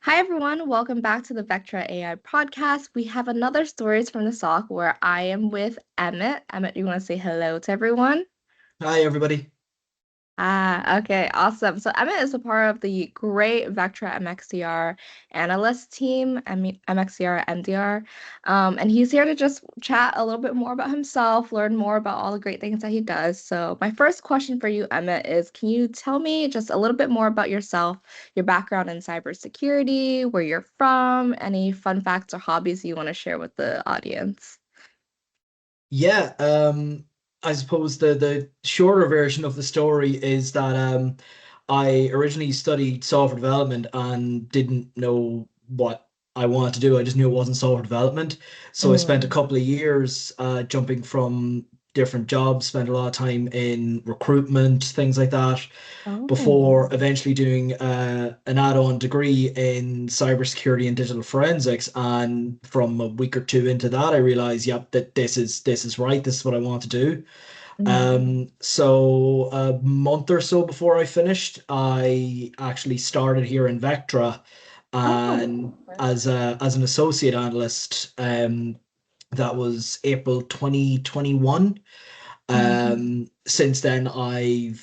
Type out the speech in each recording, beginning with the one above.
Hi, everyone. Welcome back to the Vectra AI podcast. We have another Stories from the SOC where I am with Emmet. Emmet, you want to say hello to everyone? Hi, everybody. Okay, awesome. So Emmet is a part of the great Vectra MXDR Analyst team, MXDR MDR. And he's here to just chat a little bit more about himself, learn more about all the great things that he does. So my first question for you, Emmet, is can you tell me just a little bit more about yourself, your background in cybersecurity, where you're from, any fun facts or hobbies you want to share with the audience? Yeah, I suppose the shorter version of the story is that I originally studied software development and didn't know what I wanted to do. I just knew it wasn't software development. So I spent a Mm. couple of years jumping from different jobs, spent a lot of time in recruitment, things like that, Oh. before eventually doing an add-on degree in cybersecurity and digital forensics. And from a week or two into that, I realized, yep, that this is right. This is what I want to do. Mm. So a month or so before I finished, I actually started here in Vectra and Oh. as an associate analyst. That was April 2021. Mhm. Since then, I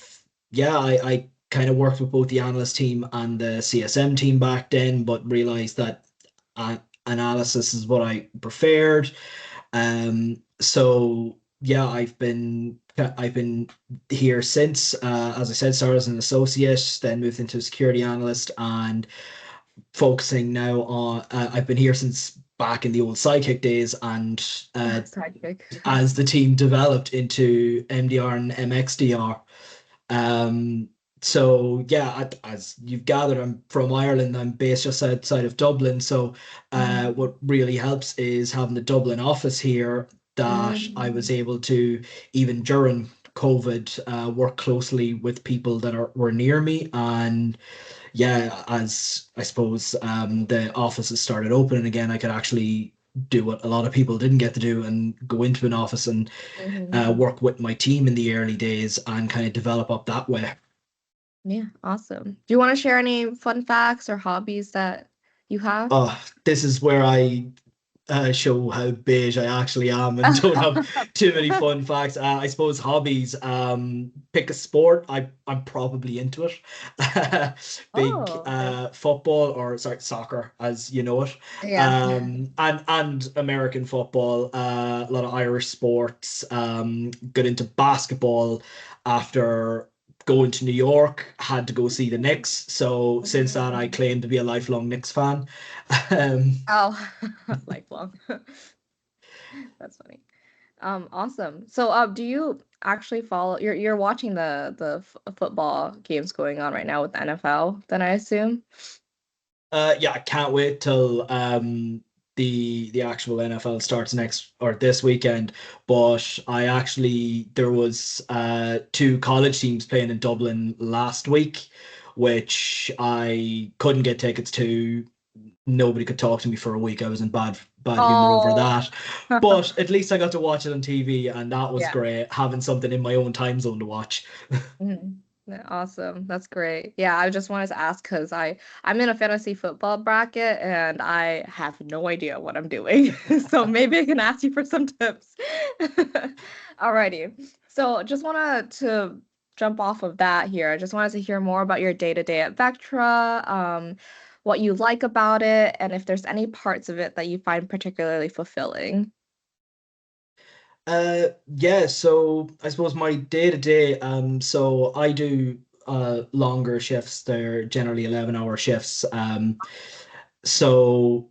kind of worked with both the analyst team and the CSM team back then, but realized that analysis is what I preferred. So yeah, I've been here since, as I said, started as an associate, then moved into a security analyst, and focusing now on. I've been here since back in the old Sidekick days, and Sidekick. as the team developed into MDR and MXDR. Um, so yeah, as you've gathered, I'm from Ireland. I'm based just outside of Dublin. So Mm. what really helps is having the Dublin office here that I was Mm. able to, even during COVID, work closely with people that were near me. And yeah, as I suppose the offices started opening again, I could actually do what a lot of people didn't get to do and go into an office and Mhm. work with my team in the early days and kind of develop up that way. Yeah, awesome. Do you want to share any fun facts or hobbies that you have? This is where I show how beige I actually am and don't have too many fun facts. I suppose hobbies. Pick a sport. I'm probably into it. Big Oh, okay. football, or sorry, soccer, as you know it. Yeah. And American football. A lot of Irish sports. Got into basketball after going to New York. Had to go see the Knicks. So since that, I Mhm. claim to be a lifelong Knicks fan. Um, Oh, lifelong. That's funny. Awesome. So, do you actually follow? You're watching the football games going on right now with the NFL, then I assume. Yeah, I can't wait till the actual NFL starts next or this weekend. But I actually there was two college teams playing in Dublin last week, which I couldn't get tickets to. Nobody could talk to me for a week. I was in bad humor over Oh. that. But at least I got to watch it on TV, and that was Yeah. great, having something in my own time zone to watch. Mhm. Yeah, awesome. That's great. Yeah, I just wanted to ask because I'm in a fantasy football bracket and I have no idea what I'm doing. So maybe I can ask you for some tips. Alrighty. So just wanted to jump off of that here. I just wanted to hear more about your day-to-day at Vectra, what you like about it, and if there's any parts of it that you find particularly fulfilling. Yeah, so I suppose my day to day, so I do longer shifts. They're generally 11-hour shifts. So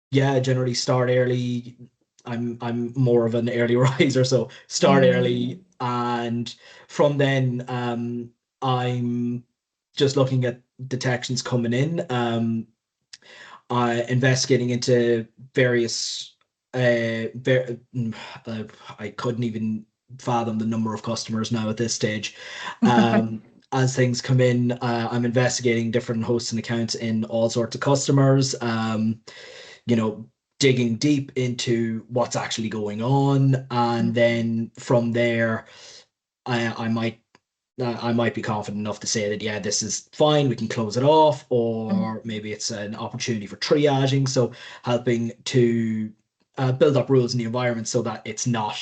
yeah, I generally start early. I'm more of an early riser, so start Mm. early, and from then I'm just looking at detections coming in. Investigating into various I couldn't even fathom the number of customers now at this stage. Um, as things come in, I'm investigating different hosts and accounts in all sorts of customers. You know, digging deep into what's actually going on, and then from there, I might I might be confident enough to say that, yeah, this is fine, we can close it off, or maybe it's an opportunity for triaging. So helping to build up rules in the environment so that it's not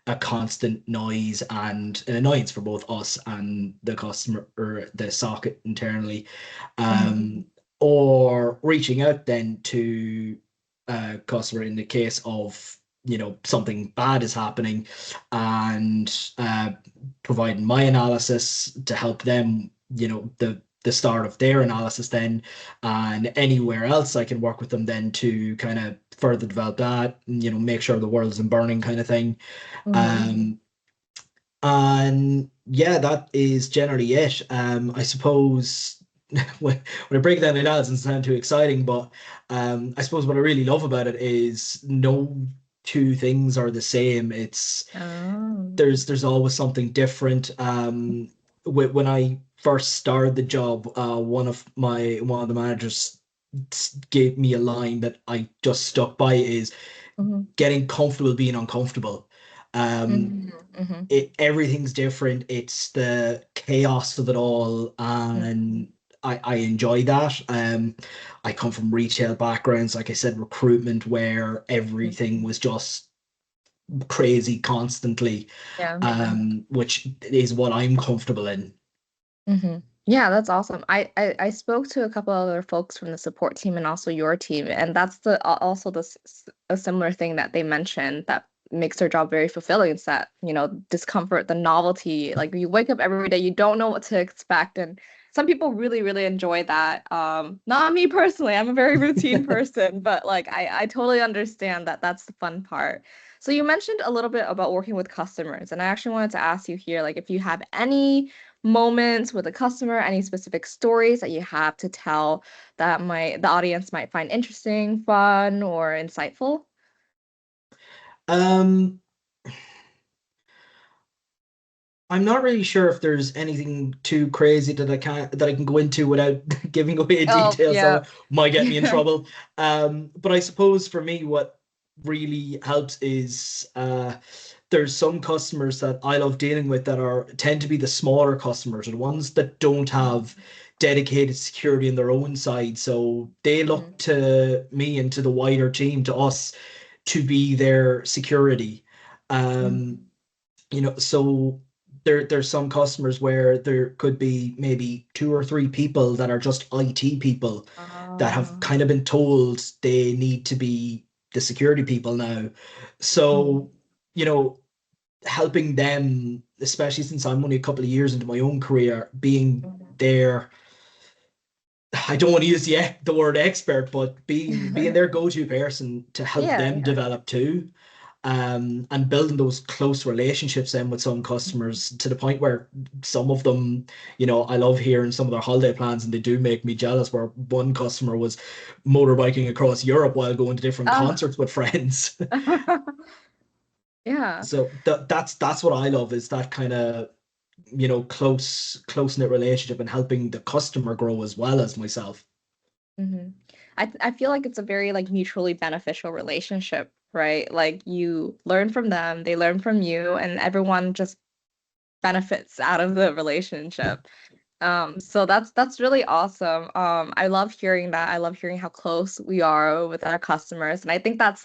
a constant noise and an annoyance for both us and the customer or the socket internally. Mhm. Um, or reaching out then to a customer in the case of, something bad is happening, and providing my analysis to help them, the start of their analysis then, and anywhere else I can work with them then to kind of further develop that, make sure the world isn't burning kind of thing. Mhm. Um, and yeah, that is generally it. I suppose when I break it down, it doesn't sound too exciting, but I suppose what I really love about it is no two things are the same. Oh. There's always something different. When I first started the job, one of the managers gave me a line that I just stuck by is Mhm. getting comfortable being uncomfortable. Um, Mhm. Mhm. everything's different. It's the chaos of it all, Mhm. and I enjoy that. I come from retail backgrounds, like I said, recruitment, where everything Mhm. was just crazy constantly, Yeah. which is what I'm comfortable in. Yeah, that's awesome. I spoke to a couple other folks from the support team and also your team, and that's also a similar thing that they mentioned that makes their job very fulfilling. It's that, discomfort, the novelty. Like you wake up every day, you don't know what to expect, and some people really, really enjoy that. Not me personally, I'm a very routine person, but like I totally understand that that's the fun part. So you mentioned a little bit about working with customers, and I actually wanted to ask you here, like if you have any moments with a customer, any specific stories that you have to tell that the audience might find interesting, fun, or insightful? Um, I'm not really sure if there's anything too crazy that I can go into without giving away Oh, details yeah. that might get me in Yeah. trouble. But I suppose for me, what really helps is there's some customers that I love dealing with that are tend to be the smaller customers, or the ones that don't have dedicated security in their own side. So they look Mhm. to me and to the wider team, to us, to be their security. Um, Mhm. so there's some customers where there could be maybe two or three people that are just IT people that have Uh, kind of been told they need to be the security people now. mhm. So, you know, helping them, especially since I'm only a couple of years into my own career, being Mhm. their, I don't want to use the word expert, but being their go-to person to help Yeah, them yeah. develop too, and building those close relationships then with some customers, to the point where some of them, I love hearing some of their holiday plans, and they do make me jealous, where one customer was motorbiking across Europe while going to different Oh. concerts with friends. Yeah. So that's what I love, is that kind of, close knit relationship, and helping the customer grow as well as myself. hmm I feel like it's a very like mutually beneficial relationship, right? Like you learn from them, they learn from you, and everyone just benefits out of the relationship. So that's really awesome. I love hearing that. I love hearing how close we are with our customers. And I think that's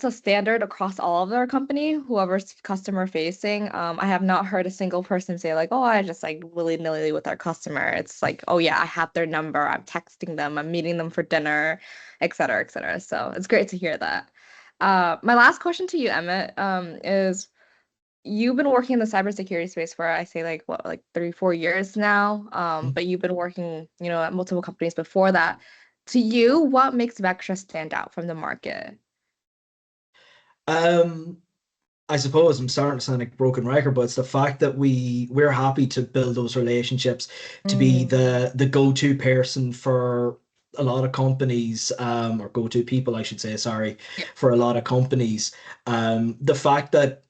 a standard across all of our company, whoever's customer facing. I have not heard a single person say like, oh, I just like willy-nilly with our customer. It's like, oh yeah, I have their number, I'm texting them, I'm meeting them for dinner, et cetera, et cetera. So it's great to hear that. My last question to you, Emmett, is you've been working in the cybersecurity space for I say like what like 3 4 years now. But you've been working, at multiple companies before that. To you, what makes Vectra stand out from the market? Um, I suppose I'm starting to sound like a broken record, but it's the fact that we're happy to build those relationships, to be Mm, the go-to person for a lot of companies, or go-to people, I should say, sorry, yeah. for a lot of companies. The fact that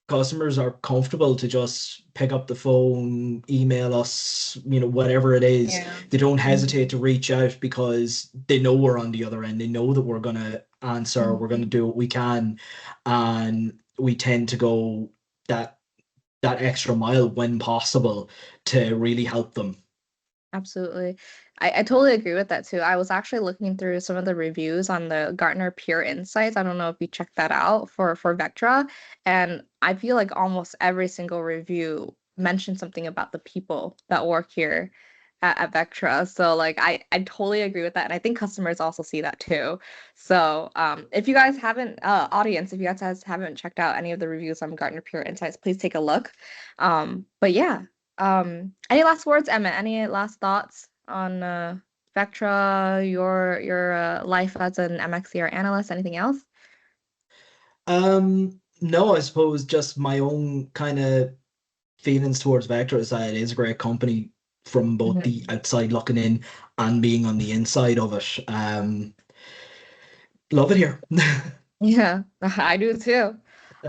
customers are comfortable to just pick up the phone, email us, whatever it is. Yeah. They don't hesitate Mhm. to reach out because they know we're on the other end. They know that we're gonna answer, we're gonna Mhm. do what we can, and we tend to go that. that extra mile when possible to really help them. Absolutely. I totally agree with that too. I was actually looking through some of the reviews on the Gartner Peer Insights. I don't know if you checked that out for Vectra. And I feel like almost every single review mentioned something about the people that work here at Vectra. So like I totally agree with that. And I think customers also see that too. So if you guys haven't audience, if you guys haven't checked out any of the reviews on Gartner Peer Insights, please take a look. But yeah. Any last words, Emma? Any last thoughts on Vectra, your life as an MXDR analyst? Anything else? No, I suppose just my own kind of feelings towards Vectra is that it is a great company from both the Mhm. outside looking in and being on the inside of it. Love it here. Yeah, I do too.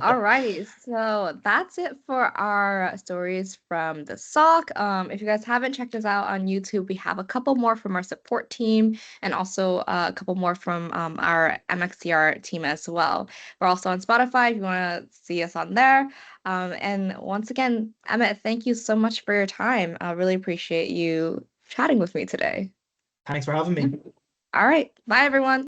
All right, so that's it for our stories from the SOC. If you guys haven't checked us out on YouTube, we have a couple more from our support team and also a couple more from our MXDR team as well. We're also on Spotify if you want to see us on there. And once again, Emmett, thank you so much for your time. I really appreciate you chatting with me today. Thanks for having me. All right, bye everyone.